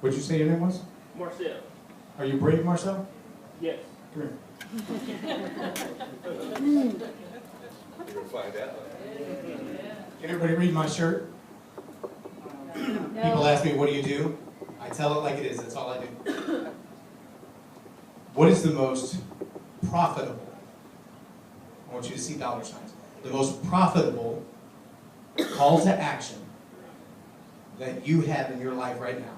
What'd you say your name was? Marcel. Are you brave, Marcel? Yes. Come here. You'll find out. Can everybody read my shirt? People ask me, what do you do? I tell it like it is. That's all I do. What is the most profitable? I want you to see dollar signs. The most profitable call to action that you have in your life right now.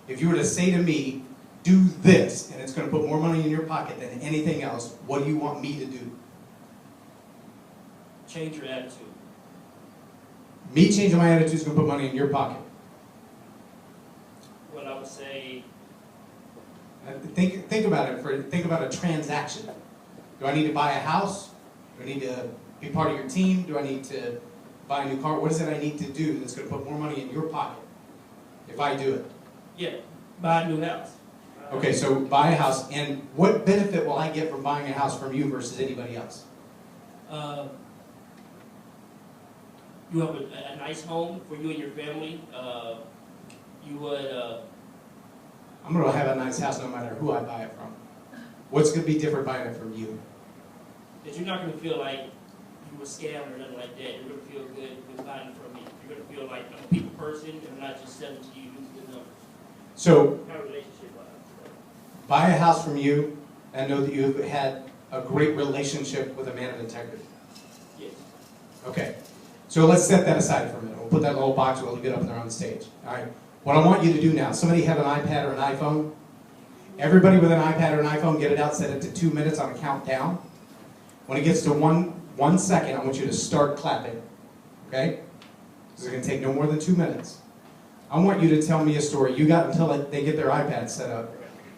If you were to say to me, do this, and it's going to put more money in your pocket than anything else, what do you want me to do? Change your attitude. Me changing my attitude is going to put money in your pocket. Well, I would say, Think about it. Think about a transaction. Do I need to buy a house? Do I need to be part of your team? Do I need to buy a new car? What is it I need to do that's going to put more money in your pocket if I do it? yeah, buy a new house. Okay, so buy a house. And what benefit will I get from buying a house from you versus anybody else? You have a nice home for you and your family. You would, I'm going to have a nice house no matter who I buy it from. What's going to be different buying it from you? that you're not going to feel like you were scammed or nothing like that. You're going to feel good with buying it from me. You're going to feel like I'm a people person and I'm not just selling to you with numbers. So, Kind of relationship-wise. buy a house from you and know that you've had a great relationship with a man of integrity. Yes. Okay, so let's set that aside for a minute. We'll put that little box, we'll get up there on the stage. All right, what I want you to do now, somebody have an iPad or an iPhone? Everybody with an iPad or an iPhone, get it out, set it to 2 minutes on a countdown. When it gets to one second, I want you to start clapping, okay? This is going to take no more than 2 minutes. I want you to tell me a story. You got until they get their iPad set up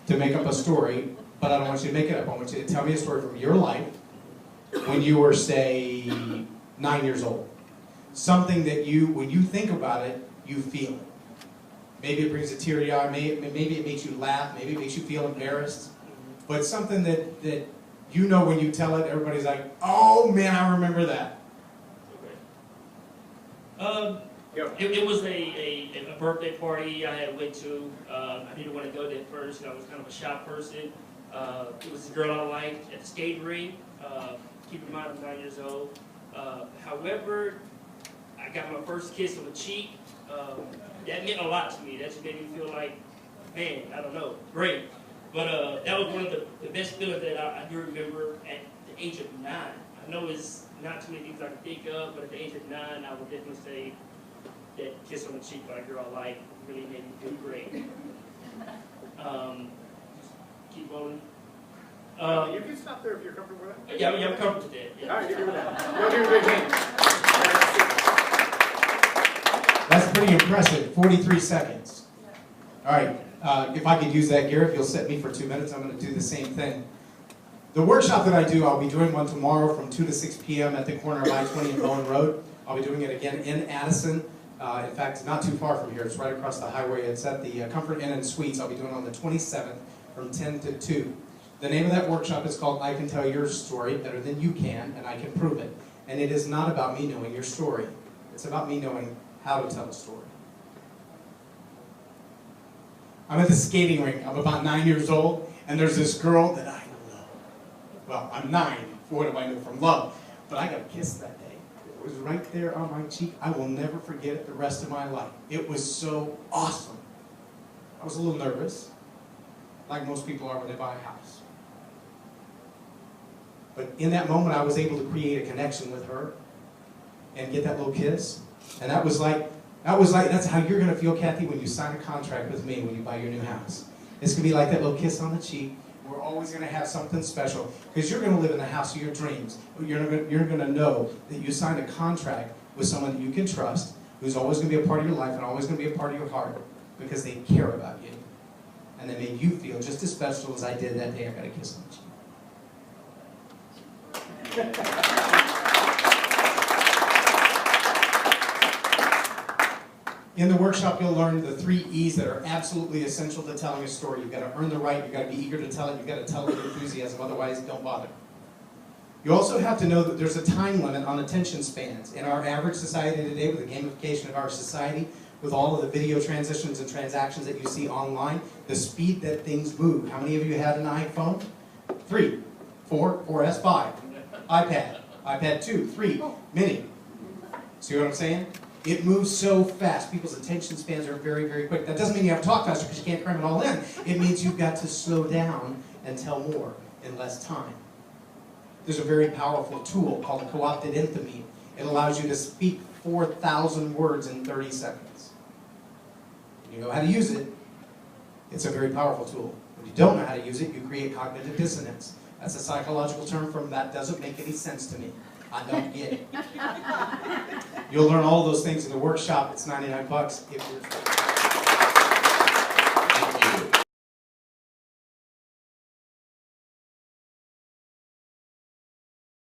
to make up a story, but I don't want you to make it up. I want you to tell me a story from your life when you were, say, 9 years old. Something that you, when you think about it, you feel it. Maybe it brings a tear to your eye, maybe it makes you laugh, maybe it makes you feel embarrassed. But something that you know when you tell it, everybody's like, oh man, I remember that. Okay. It was a birthday party I had went to. I didn't want to go there first. I was kind of a shy person. It was a girl I liked at the skating rink. Keep in mind, I'm 9 years old. However, I got my first kiss on the cheek. That meant a lot to me. That just made me feel like, man, I don't know, great. But that was one of the best feelings that I do remember at the age of 9. I know it's not too many things I can think of, but at the age of 9, I would definitely say that kiss on the cheek by a girl I like really made me feel great. Keep rolling. You can stop there if you're comfortable with that. Yeah, I'm comfortable with that. Yeah. All right, you do that. You'll give a big hand. That's pretty impressive, 43 seconds. All right, if I could use that gear, if you'll set me for 2 minutes, I'm going to do the same thing. The workshop that I do, I'll be doing one tomorrow from 2 to 6 p.m. at the corner of I-20 and Loren Road. I'll be doing it again in Addison. In fact, not too far from here. It's right across the highway. It's at the Comfort Inn and Suites. I'll be doing it on the 27th from 10 to 2. The name of that workshop is called I Can Tell Your Story Better Than You Can, and I Can Prove It. And it is not about me knowing your story. It's about me knowing how to tell a story. I'm at the skating rink. I'm about 9 years old, and there's this girl that I love. Well, I'm 9. What do I know from love? But I got a kiss that day. It was right there on my cheek. I will never forget it the rest of my life. It was so awesome. I was a little nervous, like most people are when they buy a house. But in that moment, I was able to create a connection with her and get that little kiss. And that's how you're going to feel, Kathy, when you sign a contract with me when you buy your new house. It's going to be like that little kiss on the cheek. We're always going to have something special because you're going to live in the house of your dreams. You're going to know that you signed a contract with someone that you can trust, who's always going to be a part of your life and always going to be a part of your heart because they care about you. And they made you feel just as special as I did that day I got a kiss on the cheek. In the workshop, you'll learn the 3 E's that are absolutely essential to telling a story. You've got to earn the right, you've got to be eager to tell it, you've got to tell it with enthusiasm, otherwise don't bother. You also have to know that there's a time limit on attention spans. In our average society today, with the gamification of our society, with all of the video transitions and transactions that you see online, the speed that things move. How many of you had an iPhone? 3, 4, 4S, 5. iPad, iPad 2, 3, mini. See what I'm saying? It moves so fast. People's attention spans are very, very quick. That doesn't mean you have to talk faster because you can't cram it all in. It means you've got to slow down and tell more in less time. There's a very powerful tool called co-opted infamy. It allows you to speak 4,000 words in 30 seconds. When you know how to use it, it's a very powerful tool. When you don't know how to use it, you create cognitive dissonance. That's a psychological term from that doesn't make any sense to me. I don't get it. You'll learn all those things in the workshop. It's $99 if you're